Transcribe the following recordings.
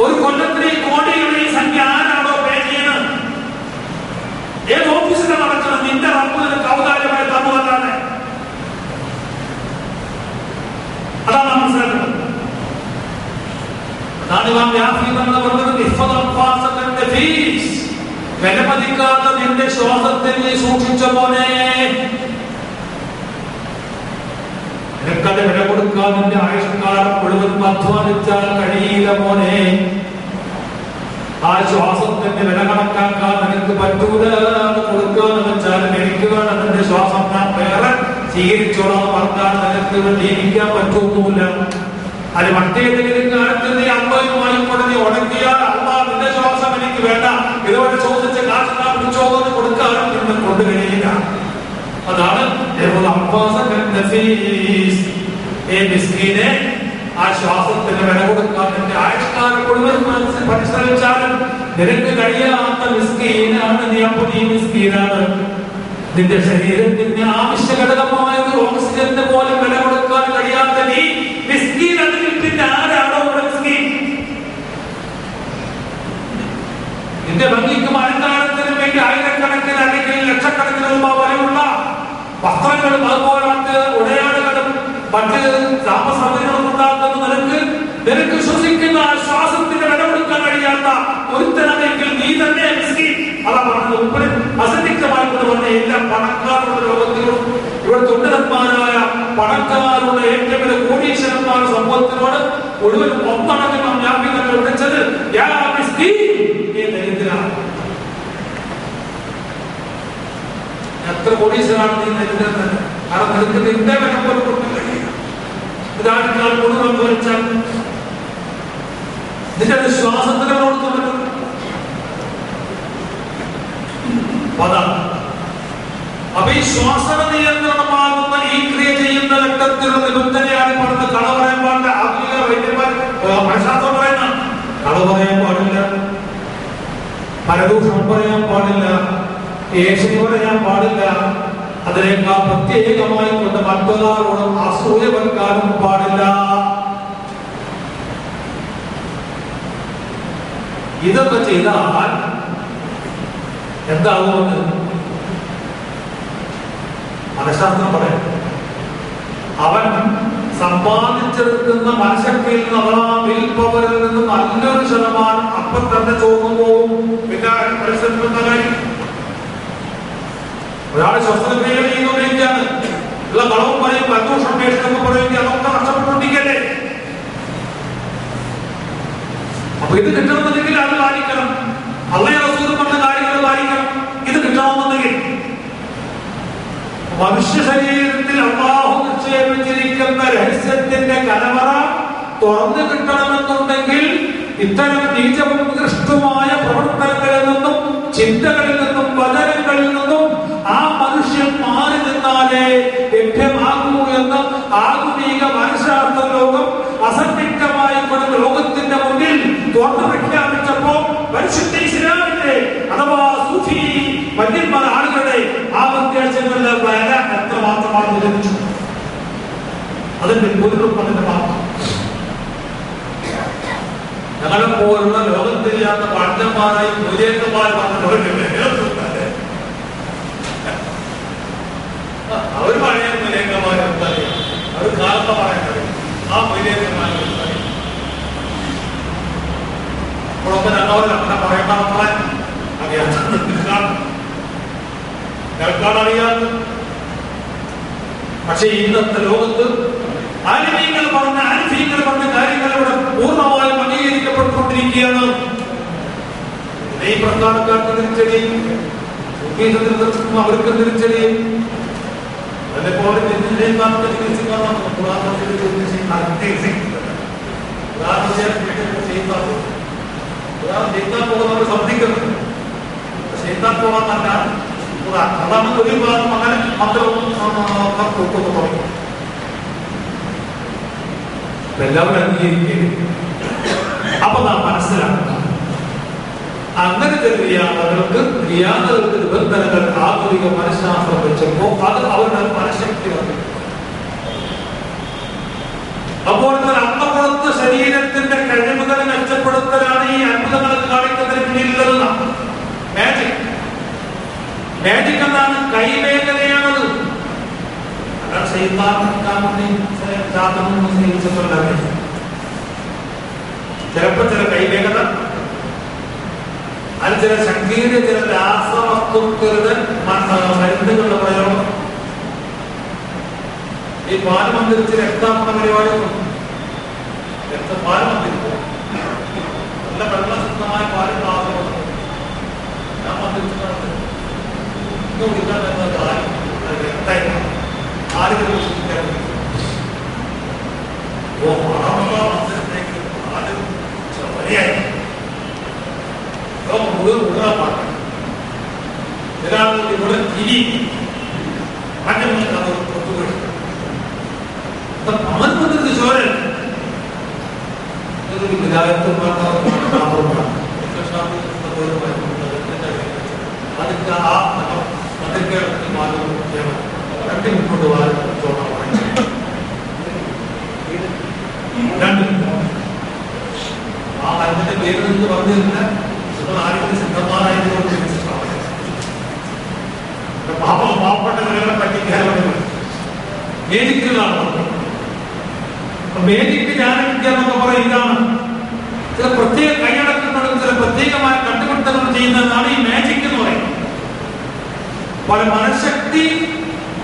ഒരു കൊല്ലത്തിന് ഈ കോടികളുടെ ഈ സംഖ്യ ആരാണോ പേ ചെയ്യുന്നത്? ഏത് ഓഫീസിലാണ് നടക്കുന്നത്? നിന്റെ റബ്ബ് നിനക്ക് ഔദാര്യമായി തന്നുവല്ലാണ്. അതാണ് മനസ്സിലാക്കുന്നത്. അതാണ് ഇമാം യാഫി തങ്ങൾ പറഞ്ഞത്, വിലമതിക്കാത്ത നിന്റെ ശ്വാസത്തെ നീ സൂക്ഷിച്ച പോലെ നിനക്കത് വില കൊടുക്കാൻ നിന്റെ ആയുഷ്കാലം മുഴുവൻ അധ്വാനിച്ചാൽ കഴിയില്ല മോനെ. ആ ശ്വാസത്തിന്റെ വില കണക്കാക്കാൻ നിനക്ക് പറ്റൂല. കൊടുക്കാന്ന് വെച്ചാൽ എനിക്ക് വേണം നിന്റെ ശ്വാസം, ഞാൻ വേറെ സ്വീകരിച്ചോളാം പറഞ്ഞാൽ നിനക്ക് ജീവിക്കാൻ പറ്റൊന്നുമില്ല. അത് മറ്റേതെങ്കിലും കാലത്ത് നീ 50 രൂപ നീ ഉടക്കിയാൽ അള്ളാ നിന്റെ ശ്വാസം എനിക്ക് വേണ്ട, ഇതുവരെ ചോദിച്ച കാശ് പിടിച്ചോന്ന് കൊടുക്കാനും നിന്നെ കൊണ്ട് കഴിയില്ല. അതാണ് ആ ശ്വാസത്തിന് വില കൊടുക്കാൻ നിന്റെ ആയുഷ്കാലം മുഴുവൻ പരിശ്രമിച്ചാലും നിനക്ക് കഴിയാത്ത മിസ്കീനാണ് നീ. അപ്പൊ നീ മിസ്കീനാണ്. നിന്റെ ശരീരത്തിന്റെ ആവശ്യ ഘടകമായ ഒരു ഓക്സിജന്റെ പോലും വില കൊടുക്കാൻ കഴിയാത്ത നീ മിസ്കീൻ. അതിൽ പിന്നെ ആരാണോ മിസ്കീൻ? നിന്റെ ഭംഗിക്കും അലങ്കാരത്തിനും വേണ്ടി ആയിരക്കണക്കിന് അല്ലെങ്കിൽ ലക്ഷക്കണക്കിന് രൂപ വിലയുള്ള വസ്ത്രങ്ങളും അതുപോലെ മറ്റ് ഉടയാടുകളും മറ്റ് താമസങ്ങളും ഉണ്ടാക്കുന്ന നിനക്ക് ശ്വസിക്കുന്ന ശ്വാസത്തിന് വില കൊടുക്കാൻ കഴിയാത്ത ഒരുത്തനാണെങ്കിൽ നീ തന്നെ മിസ്കീൻ. അതാ പറഞ്ഞത്. ഉപ്പന് അസന്നിഗ്ധമായിട്ട് പറഞ്ഞ എല്ലാ പണക്കാരുടെ ലോകത്തിലും ഇവിടെ തൊഴിലന്മാരായ പണക്കാരുടെ ഏറ്റവും വലിയ കോടീശ്വരന്മാരുടെ സമൂഹത്തിനോട് മുഴുവൻ ഒന്നടങ്കം വ്യാപികൾ വിളിച്ചത് എത്ര കോടീശ്വരാണ് നീ നേരിടുന്നത്? കാരണം നിനക്ക് നിന്റെ വില പോലും കൊടുക്കാൻ കഴിയില്ല. ഇതാണെങ്കിൽ മുഴുവൻ വിളിച്ചാൽ നിന്റെ വിശ്വാസത്തിന് കൊടുത്തു. അപ്പൊ ഈ ശ്വാസന നിയന്ത്രണമാകുന്ന ഈ ക്രിയ ചെയ്യുന്ന രക്തത്തിലുള്ള നിബന്ധനയാണ് പറഞ്ഞത്. കള പറയാൻ പാടില്ല. ആധുനിക വൈദ്യന്മാർ മനഃശാസ്ത്രം പറയുന്ന കള പറയാൻ പാടില്ല, പരദൂഷണം പറയാൻ പാടില്ല, ഏഷണി പറയാൻ പാടില്ല. അതിനേക്കാൾ പ്രത്യേകമായി കൊണ്ട് മറ്റൊരാളോടും അസൂയവൽക്കാനും പാടില്ല. ഇതൊക്കെ ചെയ്താൽ എന്താകുമെന്ന് മനഃശാസ്ത്രം പറയാം. അവൻ സമ്പാദിച്ചെടുക്കുന്ന മനഃശക്തിയിൽ നിന്ന്, അഥവാ വിൽ പവറിൽ നിന്ന് നല്ലൊരു ശതമാനം അപ്പം തന്നെ ചോർന്നു പോകും. പിന്നെ ഒരാൾ ശസ്ത്രക്രിയ ചെയ്യുന്നവരൊക്കെയാണ് ഉള്ള കളവും പറയും, പരദൂഷണം വേഷമൊക്കെ പറയുമെങ്കിൽ അതൊക്കെ നഷ്ടപ്പെട്ടുകൊണ്ടിരിക്കല്ലേ. അപ്പൊ ഇത് കിട്ടണമെന്നുണ്ടെങ്കിൽ അത് പാലിക്കണം. അള്ളാഹു റസൂൽ പറഞ്ഞ കാര്യങ്ങൾ പാലിക്കണം. ഇത് കിട്ടണമെന്നുണ്ടെങ്കിൽ മനുഷ്യ ശരീരത്തിൽ അല്ലാഹു നിക്ഷേപിച്ചിരിക്കുന്ന രഹസ്യത്തിന്റെ കലവറ തുറന്നു കിട്ടണമെന്നുണ്ടെങ്കിൽ ഇത്തരം നീചോത്കൃഷ്ടമായ പ്രവർത്തനങ്ങളിൽ നിന്നും ചിന്തകളിൽ നിന്നും വചനങ്ങളിൽ നിന്നും ആ മനുഷ്യൻ മാറി നിന്നാലേ ലഭ്യമാകൂ എന്ന് ആധുനിക മനഃശാസ്ത്ര ലോകം അസന്നിഗ്ധമായി കൊണ്ട് ലോകത്തിന്റെ മുന്നിൽ തുറന്നു പ്രഖ്യാപിച്ചപ്പോ പരിശുദ്ധ ഇസ്ലാമിന്റെ അഥവാ സൂഫി വന്യന്മാർ ആളുകളുടെ ആ വ്യത്യാസങ്ങളുടെ വില എത്രമാത്രമാണ് ലഭിച്ചു. അതിന്റെ പുനരുത്പന്നത്തിന്റെ മാത്രം ഞങ്ങളെ പോലുള്ള ലോകത്തില്ലാത്ത പണ്ഡിതന്മാരായി മൂല്യന്മാർ അവർ പഴയ മൂല്യന്മാരെ അവർ കാലത്തെ പറയുന്നത് ആ മൂല്യന്മാരെ അപ്പോഴൊക്കെ ഞങ്ങളവർ അങ്ങനെ പറയണമെന്ന് അറിയാം. പക്ഷെ ഇന്നത്തെ ലോകത്ത് ആലിമീങ്ങൾ പറഞ്ഞ കാര്യങ്ങൾ ഇവിടെ പൂർണ്ണമായും അംഗീകരിക്കപ്പെട്ടുകൊണ്ടിരിക്കുകയാണ്. ഈ പ്രസ്ഥാനക്കാർക്ക് തിരിച്ചടി, അവർക്ക് തിരിച്ചടി. അതിപ്പോ പോകുന്നവർ ശ്രദ്ധിക്കുന്നത് ചെയ്താൽ പോകാന്നല്ല. അതാണ് ഒരു ഭാഗം അങ്ങനെ മക്കളൊന്നും തുടങ്ങി എല്ലാവരും അംഗീകരിക്കുകയും. അപ്പൊ നാം മനസ്സിലാക്കുക, അങ്ങനത്തെ ക്രിയാതകൾക്ക് നിബന്ധനകൾ ആധുനിക മനഃശാസ്ത്രം വെച്ചപ്പോ അത് അവരുടെ മനഃശക്തി വന്നു. അപ്പോൾ തന്നെ അന്നപ്പുറത്ത് ശരീരത്തിന്റെ കഴിവുകൾ മെച്ചപ്പെടുത്തലാണ് മാജിക് എന്താണ്? കൈവേഗതയാണത്. ചിലപ്പോ ചില കൈവേഗത, അത് ചില ശങ്കീയ ചില രാസവസ്തുക്കളുടെ മരുന്നുകളുടെ പ്രയോഗം. ഈ പാല് മന്ദിരിച്ച് രക്താത്മ പരിപാടി പാല് മന്ദിരിക്കും, നല്ല വെള്ളശുദ്ധമായ പാല് താമസം ഞാൻ മന്ദിരിച്ചിട്ടുണ്ട്. കുടിക്കാൻ രക്തായിരുന്നു ആളുകൾ ഇവിടെ തിരി മറ്റൊരു ചോരൻ അതിന്റെ ആ മതಕ್ಕೆ മുന്നോട്ട് പോകാൻ ആ മരുന്നിന്റെ പേര് എന്ന് പറഞ്ഞിരുന്ന ആരെങ്കിലും സിദ്ധന്മാരായതുകൊണ്ട് പാവപ്പെട്ട ജനങ്ങളെ പറ്റിക്കാറുണ്ട്. മേജിക്കുകളാണ്. മേജിക്ക് ജ്ഞാനവിദ്യ എന്നൊക്കെ പറയുന്നതാണ്. ചില പ്രത്യേക കൈയടക്കുന്നതും ചില പ്രത്യേകമായ കണ്ടുപിടുത്തങ്ങൾ ചെയ്യുന്നതാണ് ഈ മാജിക് എന്ന് പറയുന്നത്. പല മനഃശക്തി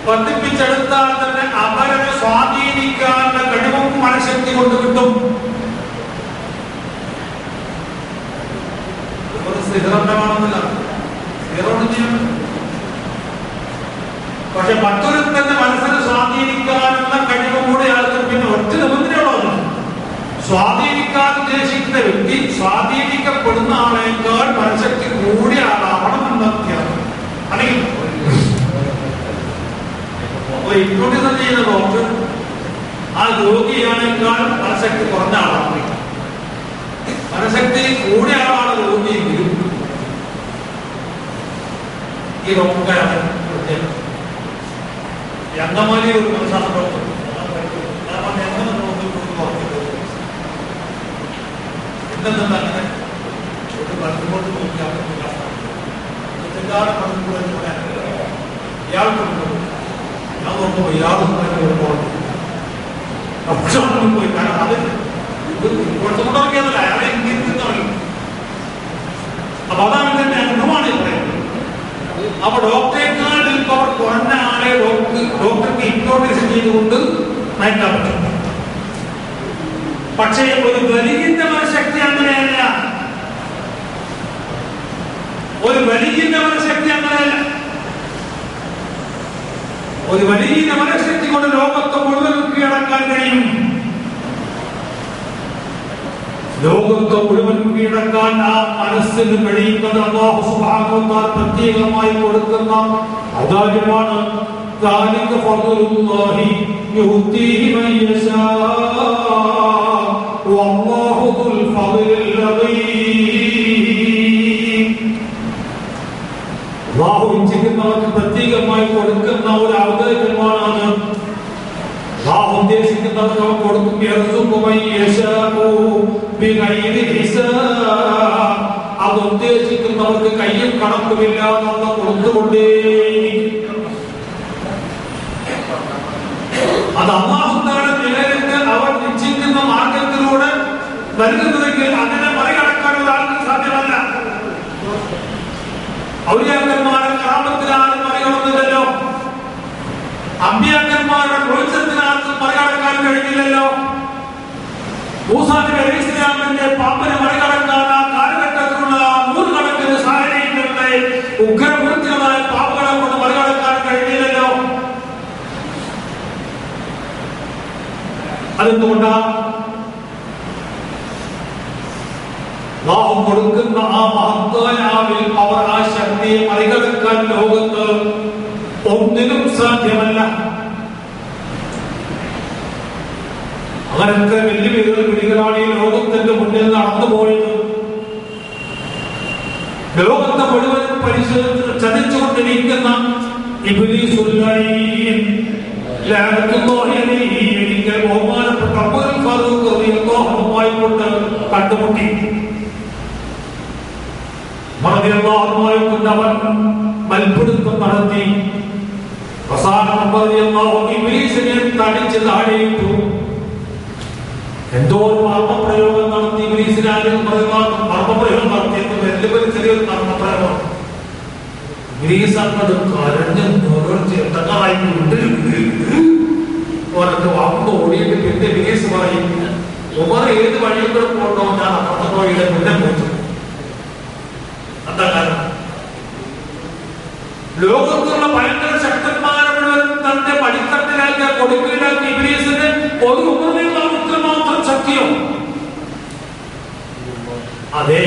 വർദ്ധിപ്പിച്ചെടുത്താൽ തന്നെ അവരെ സ്വാധീനിക്കാനുള്ള കഴിവും മനഃശക്തി കൊണ്ട് കിട്ടും. സ്ഥിരമാണെന്നില്ല, പക്ഷെ മറ്റൊരു തന്നെ മനസ്സിനെ സ്വാധീനിക്കാനുള്ള കഴിവ് കൂടെ ആൾക്ക് പിന്നെ ഒറ്റ നിബന്ധനയുള്ളത്. സ്വാധീനിക്കാൻ ഉദ്ദേശിക്കുന്ന വ്യക്തി സ്വാധീനിക്കപ്പെടുന്ന ആളേക്കാൾ മനഃശക്തി കൂടിയ ആളാവണം എന്നൊക്കെയാണ്. അല്ലെങ്കിൽ ഹിപ്നോട്ടിസം ചെയ്യുന്ന ഡോക്ടർ ആ രോഗിയാണേക്കാൾ മനഃശക്തി കുറഞ്ഞ ആളാണ്. മനഃശക്തി കൂടിയ ആളാണ് രോഗിയെങ്കിലും ഈ ഡോക്ടറാണ് പ്രത്യേകം. അങ്കമാലി ഒരു മനസ്സാണ് ഡോക്ടർ. എന്തെന്താ അങ്ങനെ ഒരു കണ്ടുകൊണ്ട് നോക്കിയാൽ ഇയാൾക്ക് ഞാൻ നോക്കുമ്പോ ഇയാളും പോയി. കാരണം അത് കൊടുത്തുകൊണ്ടൊക്കെയല്ല, അയാളെ ഇങ്ങനെ. അപ്പൊ അതാണ് തന്നെ അനുഭവമാണ് ഈ പറയുന്നത്. അപ്പൊ ഡോക്ടറേക്കാൾ അവർ കുറഞ്ഞ ആളെ ഡോക്ടർക്ക് ഹിപ്നോട്ടിസം ചെയ്തുകൊണ്ട് നയിക്കാൻ പറ്റും. പക്ഷേ ഒരു വലിയ മനഃശക്തി അങ്ങനെയല്ല. ഒരു വലിയ മനഃശക്തി അങ്ങനെയല്ല. ഒരു വലിയ മനഃശക്തി കൊണ്ട് ലോകത്തെ മുഴുവൻ കീഴടക്കാൻ കഴിയും. ലോകത്തെ മുഴുവൻ കീഴടക്കാൻ ആ മനസ്സിന് കഴിയുന്നത് അല്ലാഹു സുബ്ഹാനഹു വ തആല പ്രത്യേകമായി കൊടുക്കുന്ന ഔദാര്യമാണ്. ذَلِكَ فَضْلُ اللَّهِ يُؤْتِيهِ مَن يَشَاءُ وَاللَّهُ ذُو الْفَضْلِ الْعَظِيمِ. അല്ലാഹു ഇച്ഛിക്കുന്നവർക്ക് പ്രത്യേകമായി കൊടുക്കുന്ന ഒരു ഔദാര്യമാണ്. അല്ലാഹു ഉദ്ദേശിക്കുന്നവർക്ക് അവൻ കൊടുക്കും. യർസുഖു മൻ യശാഉ ബിഗൈരി ഹിസാബ്. അത് ഉദ്ദേശിക്കുന്നവർക്ക് കയ്യും കണക്കുമില്ലാതെ കൊടുത്തുകൊണ്ടേയിരിക്കും. അത് അല്ലാഹു തആല നിലനിൽക്ക് അവർ നിശ്ചയിക്കുന്ന മാർഗത്തിലൂടെ നൽകുന്നതെങ്കിൽ അങ്ങനെ മറികടക്കാൻ ഒരാൾക്ക് സാധ്യമല്ല. ഔലിയാക്കന്മാരെ കറാമത്തിനാരും മറികടന്നില്ലല്ലോ. അമ്പിയാക്കന്മാരുടെ പ്രവചനത്തിനാർക്കും മറികടക്കാൻ കഴിഞ്ഞില്ലല്ലോ. മൂസാ നബി അലൈഹിസ്സലാമിന്റെ പാപനെ മറികടക്കാൻ ആ കാലഘട്ടത്തിലുള്ള നൂറുകണക്കിന് സാഹചര്യങ്ങളുടെ ഉഗ്രവൃത്തികളായ പാപങ്ങളെ കൊണ്ട് മറികടക്കാൻ കഴിഞ്ഞില്ലല്ലോ. അതെന്തുകൊണ്ടാണ്? അല്ലാഹു കൊടുക്കുന്ന ആ മഹത്തായ അവർ ആ ശക്തിയെ മറികടക്കാൻ ലോകത്ത് ഒന്നിനും സാധ്യമല്ല. അങ്ങനത്തെ വലിയ വിളികളാണ് ഈ ലോകത്തിന്റെ മുന്നിൽ നടന്നുപോയത്. ലോകത്തെ മുഴുവൻ പരിശോധിച്ച് ചതിച്ചുകൊണ്ടിരിക്കുന്ന ഇബ്ലീസുൽ ലഈൻ ലഅനത്തുല്ലാഹി അലൈഹി ഒരിക്കൽ ബഹുമാനപ്പെട്ട അബൂൽ ഫാറൂഖ് റളിയല്ലാഹു അൻഹുമായി കൊണ്ട് കണ്ടുമുട്ടി. മൽപിടുത്തം നടത്തി. ഇബ്ലീസിനെ തടിച്ച് താഴെയിട്ടു. എന്തോ ഒരു മർമ്മപ്രയോഗം നടത്തി. ഇബ്ലീസിനെ മർമ്മപ്രയോഗം നടത്തിയത് വലിയ ചെറിയൊരു മർമ്മപ്രയോഗം. ഇബ്ലീസ് അങ്ങോട്ട് കരഞ്ഞ് ചേട്ടങ്ങളായിട്ട് ഓരോ വാക്ക് ഓടിയിട്ട് പിന്നെ ഇബ്ലീസ് പറയും, ഉമർ ഏത് വഴിയിൽ കൂടെ പോകണോ ഞാൻ അപ്പുറത്തെ വഴിയുടെ മുന്നേ പോയിട്ടു. എന്താ കാരണം? ലോകത്തുള്ള ഭയങ്കര ശക്തന്മാരെ മുഴുവൻ തന്റെ പടിത്തട്ടിലാക്കിയ കൊടുക്കലാക്കി ഇബ്ലീസിന് ഒരു ഉമറിനെ മാത്രം ശക്തിയോ? അതെ,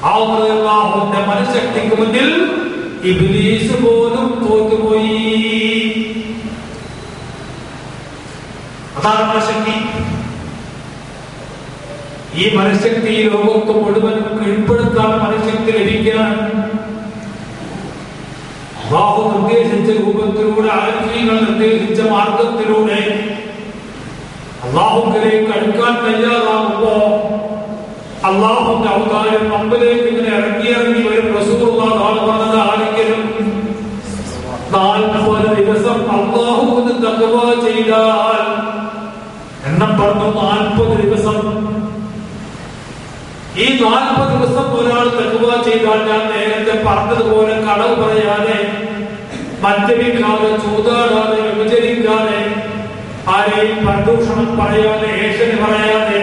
ആ ഉമറിന്റെ മനഃശക്തിക്ക് മുന്നിൽ ഇബ്ലീസ് പോലും തോറ്റുപോയി. അതാണ് മനഃശക്തി. ഈ മനഃശക്തി ലോകത്ത് മുഴുവൻ കീഴ്പ്പെടുത്താൻ മനഃശക്തി ലഭിക്കാൻ അല്ലാഹു നിർദ്ദേശിച്ച രൂപത്തിലൂടെ, ആലംബികൾ നിർദ്ദേശിച്ച മാർഗത്തിലൂടെ അല്ലാഹുവിലേക്ക് അടുക്കാൻ തയ്യാറാകുമ്പോ അല്ലാഹുവിന്റെ ഔദാര്യം നമ്മിലേക്ക് ഇങ്ങനെ ഇറങ്ങി വരും. റസൂലുള്ളാഹി പറഞ്ഞത് ആരെങ്കിലും 40 ദിവസം അല്ലാഹുവിന് തഖ്വ ചെയ്താൽ, എണ്ണം പറഞ്ഞു 40 ദിവസം. ഈ 40 ദിവസം ഒരാൾ തഖ്വ ചെയ്താൽ, ഞാൻ നേരത്തെ പറഞ്ഞതുപോലെ കളവ് പറയാതെ, മദ്യപിക്കാതെ, ചൂതാടാതെ, വ്യഭിചരിക്കാതെ, ആരെയും പരദൂഷണം പറയാതെ, ഏഷണി പറയാതെ,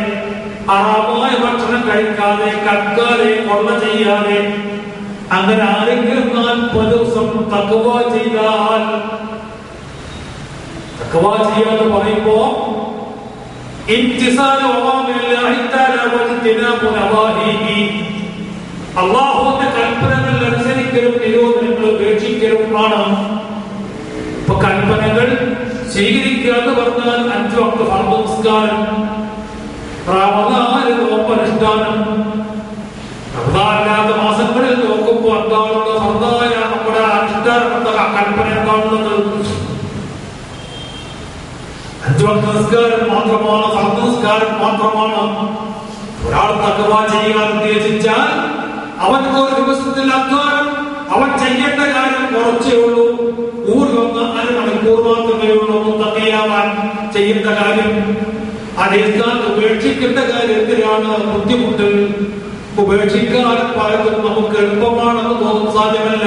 ഹറാമായ ഭക്ഷണം കഴിക്കാതെ, കക്കാതെ, കൊള്ള ചെയ്യാതെ, അങ്ങനെ ആരെങ്കിലും 40 ദിവസം തഖ്വ ചെയ്താൽ, തഖ്വ ചെയ്യാന്ന് പറയുമ്പോ അല്ലാഹുവിന്റെ കൽപ്പനകൾ അനുസരിക്കലും നിരോധനങ്ങൾ ഉപേക്ഷിക്കലും ആണ്. ഇപ്പൊ കൽപ്പനകൾ സ്വീകരിക്കാന്ന് പറഞ്ഞാൽ 5 വക്ത് ഫർദ് നിസ്കാരം, റമദാനിൽ നോമ്പനുഷ്ഠാനം, റമദാനില്ലാത്ത മാസങ്ങളിൽ നോക്കുമ്പോൾ എന്താണുള്ള ഫർദായ നമ്മുടെ അനുഷ്ഠാനം കൽപ്പന എന്താണുള്ളത്? 5 വക്ത് നിസ്കാരം മാത്രമാണ്, ഫർദ് നിസ്കാരം മാത്രമാണ്. ഒരാൾ തഖ്വ ചെയ്യാൻ ഉദ്ദേശിച്ചാൽ അവർക്ക് ഒരു ദിവസത്തിൽ അധ്വാനം, അവൻ ചെയ്യേണ്ട കാര്യം കുറച്ചേ ഉള്ളൂ. ഊർജം 4 മണിക്കൂർ മാത്രമേ ഉള്ളൂ തഖ്വയാവാൻ ചെയ്യുന്ന കാര്യം. അതേ സ്ഥാനത്ത് ഉപേക്ഷിക്കേണ്ട കാര്യം എന്തിനാണ് ബുദ്ധിമുട്ട്? ഉപേക്ഷിക്കാൻ പലതും നമുക്ക് എളുപ്പമാണെന്ന് തോന്നുന്ന സാധ്യമല്ല.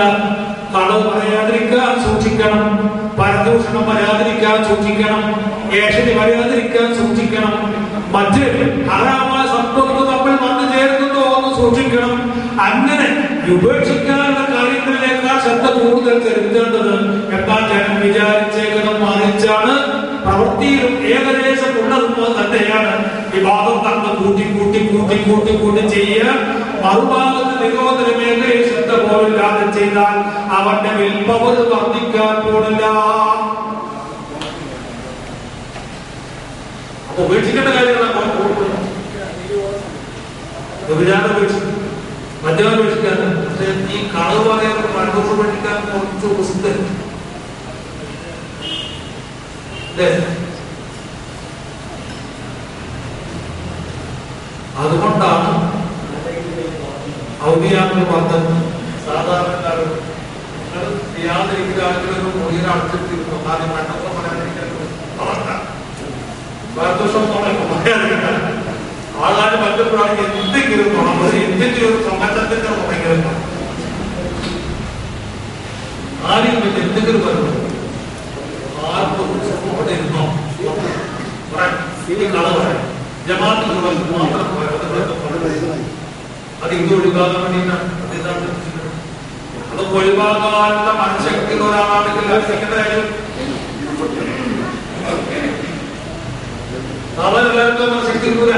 കളവ് പറയാതിരിക്കാൻ സൂക്ഷിക്കണം, പരദൂഷണം പറയാതിരിക്കാൻ സൂക്ഷിക്കണം, ഏഷണി പറയാതിരിക്കാൻ സൂക്ഷിക്കണം, മറ്റ് ഹറാമായ സമ്പത്ത് നമ്മൾ വന്നു ചേർന്നുണ്ടോ എന്ന് സൂക്ഷിക്കണം. അങ്ങനെ ഉപേക്ഷിക്കാനുള്ള കാര്യങ്ങളിലേക്കാൾ ശ്രദ്ധ കൂടുതൽ ചെലുത്തേണ്ടത് എന്നാൽ ജനം വിചാരിച്ചേക്കണം. മറിച്ചാണ് പ്രവൃത്തിയിലും ഏകദേശം ഉള്ളതുപോലെ തന്നെയാണ് വിവാദം തന്ന് കൂട്ടി ചെയ്യുക. മറുഭാഗത്ത് നിരോധന മേഖലയിൽ ശ്രദ്ധ പോലില്ലാതെ ചെയ്താൽ അവന്റെ വിൽപ്പവർ വർദ്ധിക്കാൻ പോണില്ല. അപ്പൊ ഉപേക്ഷിക്കേണ്ട കാര്യങ്ങളാണ്. വ്യഭിചാരം ഉപേക്ഷിക്കും, മദ്യം ഉപേക്ഷിക്കാൻ, പക്ഷെ ഈ കളവ് പറയാൻ പരദൂഷണം പഠിക്കാൻ കുറച്ച് പുസ്തകം. അതുകൊണ്ടാണ് ഔദ്യോഗിക പറഞ്ഞത് സാധാരണക്കാർ യാതൊരു മുറിയുടെ അടുത്തിരുന്നു ആദ്യം കണ്ടപ്പോൾ പറയാതിരിക്കാൻ ആൾക്കാർ മറ്റൊരാൾക്ക് എന്തെങ്കിലും തുണമ്പത്, എന്തെങ്കിലും ഒരു സമ്മർദ്ദത്തിന്റെ തുടങ്ങിയത് ആരും പറ്റി എന്തെങ്കിലും പറഞ്ഞു ആർക്കും അവിടെ ഇരുന്നോ കള പറയാം. ജമാഅത്ത് മാത്രം അത് ഇത് ഒഴിവാക്കാൻ വേണ്ടിയിട്ടാണ്. അത് ഒഴിവാകാനുള്ള മനഃശക്തി ഒരാളാണെങ്കിൽ കാര്യം എല്ലാവർക്കും മനഃശക്തി കൂല.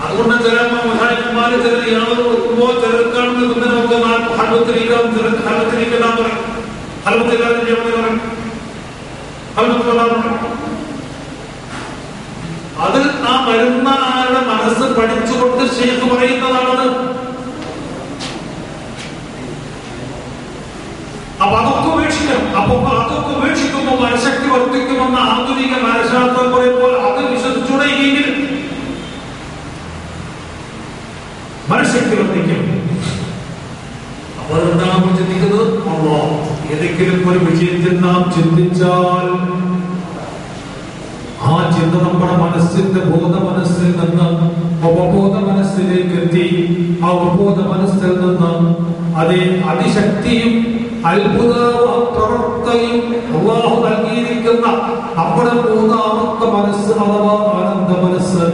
അതുകൊണ്ട് ചില മഹാന്മാര് ചില ഇയാള് വെക്കുമ്പോ ചെറുക്കാണെന്ന് പിന്നെ നമുക്ക് ഹൽവത്തിരിക്കാൻ ഹൽവത്തിരിക്കാൻ പറയും, ഹൽവത്തില്ലാതെ പറയും, അത് ആ വരുന്ന ആളുടെ മനസ്സ് പഠിച്ചുകൊണ്ട് ശേഖ് പറയുന്നതാണത്. അപ്പൊ അതൊക്കെ ഉപേക്ഷിക്കണം. അപ്പൊ അതൊക്കെ ഉപേക്ഷിക്കുമ്പോൾ മനഃശക്തി വർദ്ധിക്കുമെന്ന ആധുനിക മനഃശാസ്ത്രം പറയുമ്പോൾ അത് വിശ്വസിച്ചുകൂടെ? ഇല്ലെങ്കിൽ മനഃശക്തി വർദ്ധിക്കും. അപ്പോൾ എന്താണ് നമ്മൾ ചിന്തിക്കുന്നത്? അല്ലാഹ്. ഏതെങ്കിലും ഒരു വിഷയത്തിൽ നാം ചിന്തിച്ചാൽ ആ ചിന്ത നമ്മുടെ മനസ്സിന്റെ ബോധ മനസ്സിൽ നിന്ന് ഉപബോധ മനസ്സിലേക്ക് എത്തി. ആ ഉപബോധ മനസ്സിൽ നിന്ന് അതേ അതിശക്തിയും അത്ഭുത പ്രവർത്തയും അല്ലാഹു നൽകിയിരിക്കുന്ന നമ്മുടെ മൂന്നാമത്തെ മനസ്സ് അഥവാ ആനന്ദ മനസ്സ്,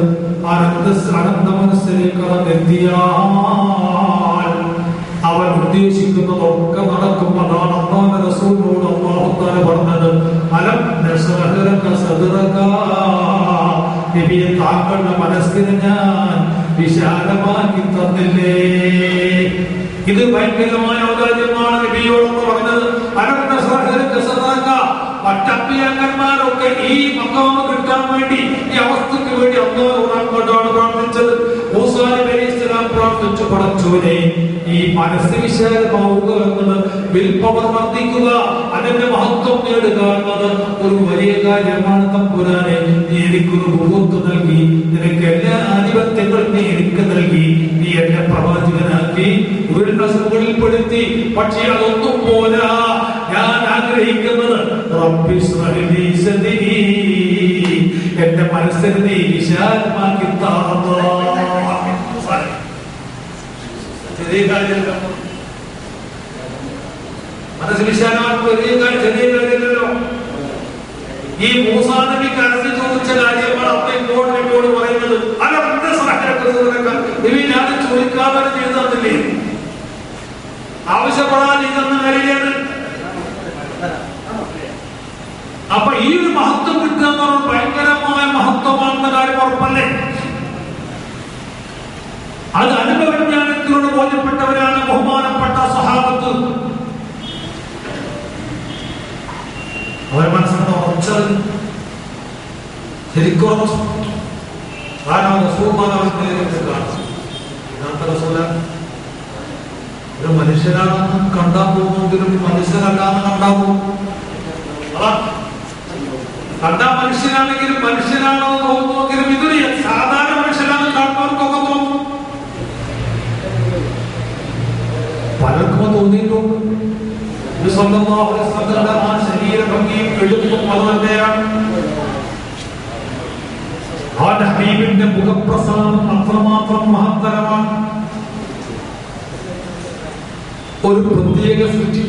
ആനന്ദ മനസ്സിലേക്ക് എത്തിയാൽ അവൻ ഉദ്ദേശിക്കുന്നതൊക്കെ നടക്കും. അതാണ് അല്ലാഹുവിന്റെ റസൂലിനോട് അല്ലാഹു തആല പറഞ്ഞത്, അലം നശ്റഹ് ലക സദ്റക, നബിയെ താങ്കളുടെ മനസ്സിനെ ഞാൻ വിശാലമാക്കി തന്നില്ലേ. ഇത് ഭയങ്കരമായ ഔദാര്യമാണ് നബിയോടൊന്ന് പറഞ്ഞത്. അലം നശ്റഹ് ലക സദ്റക. മറ്റമ്പിയാക്കന്മാരൊക്കെ ഈ മഖാമ കിട്ടാൻ വേണ്ടി, ഈ അവസ്ഥയ്ക്ക് വേണ്ടി അല്ലാഹുവോട് അങ്ങോട്ടാണ് പ്രാർത്ഥിച്ചത്. മൂസാ നബി അലൈഹി സ്വലാം പ്രാർത്ഥിച്ചു, പടച്ചോനെ ഈ മനസ്സ് വിശാലമാവുക എന്നത്, വിൽ പവർ വർദ്ധിക്കുക, അതിന്റെ മഹത്വം നേടുക എന്നത് ഒരു വലിയ കാര്യമാണ്. തമ്പുരാനെ, നീ എനിക്കൊരു ബുദ്ധ നൽകി, നിനക്ക് എല്ലാ ആധിപത്യങ്ങളും നീ എനിക്ക് നൽകി, നീ എന്നെ പ്രവാചകനാക്കി ഉരുൾനസുകളിൽ പെടുത്തി. പക്ഷേ അതൊന്നും പോരാ. ഞാൻ ആഗ്രഹിക്കുന്നത് റബ്ബി ഇശ്റഹ് ലി സദ്രി, എന്റെ മനസ്സിനെ നീ വിശാലമാക്കി താ. ചെറിയ കാര്യമല്ല, മനസ്സ് വിശാലമാക്കി ചെറിയ കാര്യമല്ലോ. ഈ മൂസാ നബി കരഞ്ഞു ചോദിച്ച കാര്യമാണ് അപ്പൊ ഇങ്ങോട്ട് പറയുന്നത്. അല്ല, ഞാൻ ചോദിക്കാതെ ചെയ്തു തന്നില്ലേ, ആവശ്യപ്പെടാൻ ചെയ്തെന്ന കാര്യമാണ്. അപ്പൊ ഈ ഒരു മഹത്വം കിട്ടുക എന്ന് പറഞ്ഞാൽ ഭയങ്കരമായ മഹത്വമാണെന്ന കാര്യം ഉറപ്പല്ലേ? അത് അനുഭവജ്ഞാനത്തിലൂടെ ബോധ്യപ്പെട്ടവരാണ് ബഹുമാനപ്പെട്ട സഹാബത്ത്. അവർ മനസ്സിന്റെ ഉറച്ചത് ശരിക്കും ഒരു മനുഷ്യനാണെന്ന് കണ്ടാൻ പോകുമെങ്കിലും മനുഷ്യനല്ലാന്ന് കണ്ടാൻ പോകും. കണ്ടാ മനുഷ്യനാണെങ്കിലും മനുഷ്യനാണെന്ന് തോന്നുമെങ്കിലും ഇതൊരു സാധാരണ മനുഷ്യനാണെന്ന് കാണുന്നവർക്കൊക്കെ തോന്നും. പലർക്കും തോന്നിയിട്ടുണ്ട്. ആ ശരീര ഭംഗിയും എടുപ്പും അത് തന്നെയാണ്. ആ ഹബീബിന്റെ മുഖപ്രസാദം അത്രമാത്രം മഹത്തരമാണ്. ഒരു പ്രത്യേക സൃഷ്ടി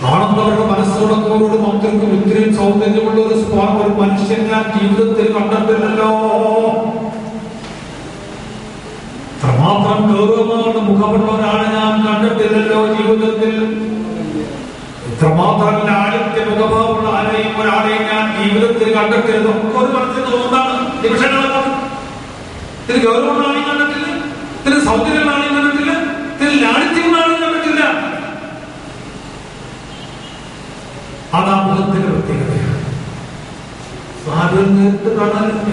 കാണുന്നവരുടെ മനസ്സുടക്കവരോട് മക്കൾക്കും ഇത്രയും സൗന്ദര്യമുള്ള ഒരു ഒരു മനുഷ്യൻ ഞാൻ ജീവിതത്തിൽ കണ്ടിട്ടില്ലല്ലോ. അത്രമാത്രം ഗൗരവമുള്ള മുഖമുള്ള ഒരാളെ ഞാൻ കണ്ടിട്ടില്ലല്ലോ ജീവിതത്തിൽ. ഇത്രമാത്രം ലാളിത്യ മുഖഭാവമുള്ള ആരെയും ഒരാളെയും ഞാൻ ജീവിതത്തിൽ കണ്ടിട്ടില്ല. ഒരു മനസ്സിൽ തോന്നുന്നതാണ് നിമിഷങ്ങളൊക്കെ. ഇതിൽ ഗൗരവമുള്ള ആളെയും കണ്ടിട്ടില്ല, ഇതിൽ സൗന്ദര്യമുള്ള ആളെയും കണ്ടിട്ടില്ല, ഇതിൽ ലാളിത്യമുള്ള ആളെയും കണ്ടിട്ടില്ല. അതാ മുഖത്തിന്റെ പ്രത്യേകതയാണ്. സ്വാതന്ത്ര്യം നേരിട്ട് കാണാനില്ല.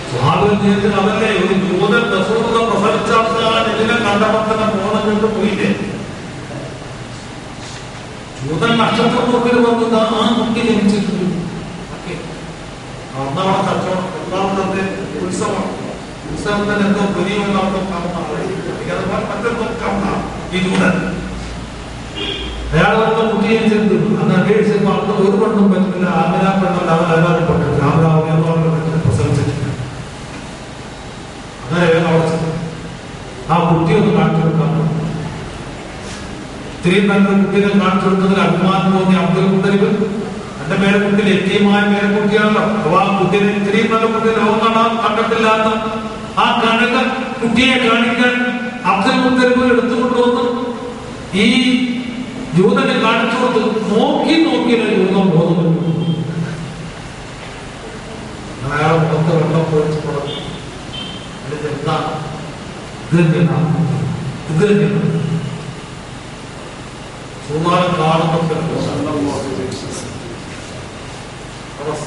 സ്വാതന്ത്ര്യത്തിൽ അതല്ലേ ഒരു ജൂതൻ റസൂലുള്ളാഹി പ്രസവിച്ചാൽ ഇതിനെ കണ്ടപ്പോൾ തന്നെ ബോധം കണ്ടു പോയില്ലേ? ജൂതൻ നക്ഷത്രം നോക്കി വന്നു, ആ കുട്ടി ജനിച്ചിട്ടുണ്ട്. അന്നവിടെ കച്ചവടം, ഒന്നാമത്തെ ഉത്സവമാണ്. ഉത്സവത്തിന് എന്തോ പുലിയുണ്ടാകും ഈ ജൂതൻ. അയാൾ വന്ന കുട്ടിയെ ചെന്ന് അന്ന് അന്വേഷിച്ചപ്പോൾ അന്ന് ഒരു പെണ്ണും പറ്റില്ല. ആമിന പെണ്ണല്ല, അവൻ അല്ലാതെപ്പെട്ടു. രാമരാമ പ്രസവിച്ചിട്ടില്ല. അങ്ങനെ അവിടെ ആ കുട്ടിയെ ഒന്ന് കാണിച്ചു കൊടുക്കാൻ, ഇത്രയും നല്ലൊരു കുട്ടിയെ കാണിച്ചു കൊടുത്തതിൽ അഭിമാനം തോന്നി അബ്ദുൽ മുത്തലിബ്. എന്റെ പേരക്കുട്ടിയിൽ എത്തിയമായ പേരക്കുട്ടിയാണല്ലോ. അപ്പൊ ആ കുട്ടിയെ ഇത്രയും നല്ല കുട്ടിയെ ലോകം കാണാൻ കണ്ടിട്ടില്ലാത്ത ആ കണക കുട്ടിയെ കാണിക്കാൻ അബ്ദുൽ മുത്തലിബ് എടുത്തുകൊണ്ടുവന്ന് ഈ ജൂതനെ കാണിച്ചു കൊടുത്ത് നോക്കി ജൂതം ബോധം. അയാളെ മുഖത്ത് വെള്ളം പൊഴിച്ചു കൊടുത്തു. എന്താണ് ഇത് തന്നെയാണ്, ഇത് തന്നെയാണ് സുമാരം കാണുമ്പോൾ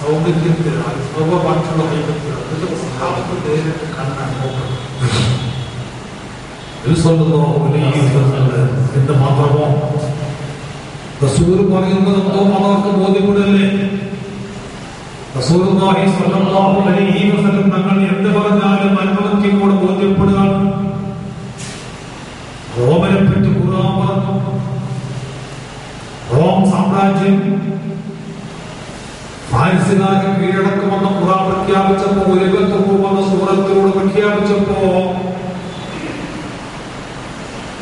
സൗന്ദര്യത്തിലാണ്, സർവഭാഷയുള്ള ദൈവത്തിലാണ്. അതിന്റെ സഹാബത്ത് നേരിട്ട് കാണാൻ നോക്കണം എന്ന് മാത്രമോ റസൂൽ പറയുന്നത് എന്തോ അവർക്ക് ബോധ്യപ്പെടല്ലേ? റസൂലുള്ളാഹി സ്വല്ലല്ലാഹു അലൈഹി വസല്ലം തങ്ങൾ എന്ത് പറഞ്ഞു? പ്രഖ്യാപിച്ചപ്പോ ഒലികത്ത് പോകുന്ന സൂറത്തിലൂടെ പ്രഖ്യാപിച്ചപ്പോ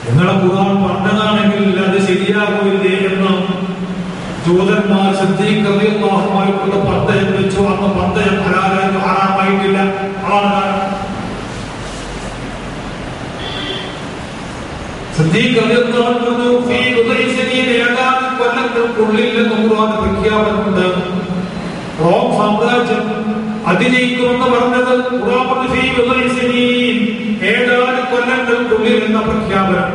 നിങ്ങളെ ഖുർആൻ പറഞ്ഞതാണെങ്കിൽ അത് ശരിയാകില്ലേ എന്ന് ജൂതന്മാർ സിദ്ദീഖ് റളിയല്ലാഹു അൻഹു കൊണ്ട് പന്തയം വെച്ചു. അന്ന് പന്തയം ഹറാമായിട്ടില്ല. സിദ്ദീഖ് റളിയല്ലാഹു അൻഹു ഫീ ഉദൈസനീന ഏതാനും കൊല്ലങ്ങൾക്കുള്ളിൽ എന്ന് ഖുർആൻ പ്രഖ്യാപനമുണ്ട്. റോം സാമ്രാജ്യം അതിജയിക്കുമെന്ന് പറഞ്ഞത് ഖുർആൻ ഫീ ഉദൈസനീൻ ഏതാനും കൊല്ലങ്ങൾക്കുള്ളിൽ എന്ന പ്രഖ്യാപനം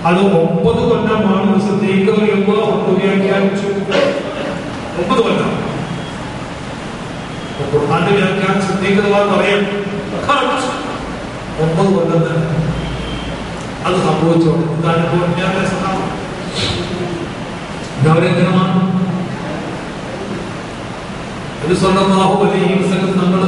അത് 9 കൊല്ലമാണ്. സിദ്ദീഖ് റളിയല്ലാഹു അൻഹു വ്യാഖ്യാനിച്ചു. 9 കൊല്ലം. ഖുർആന്റെ വ്യാഖ്യാനം സിദ്ദീഖ് റളിയല്ലാഹു പറയും 9 കൊല്ലം തന്നെ അത് സംഭവിച്ചോ. എന്താണ് ഗൗരവകരമാണ്. നബി സല്ലല്ലാഹു അലൈഹി വസല്ലം തങ്ങൾ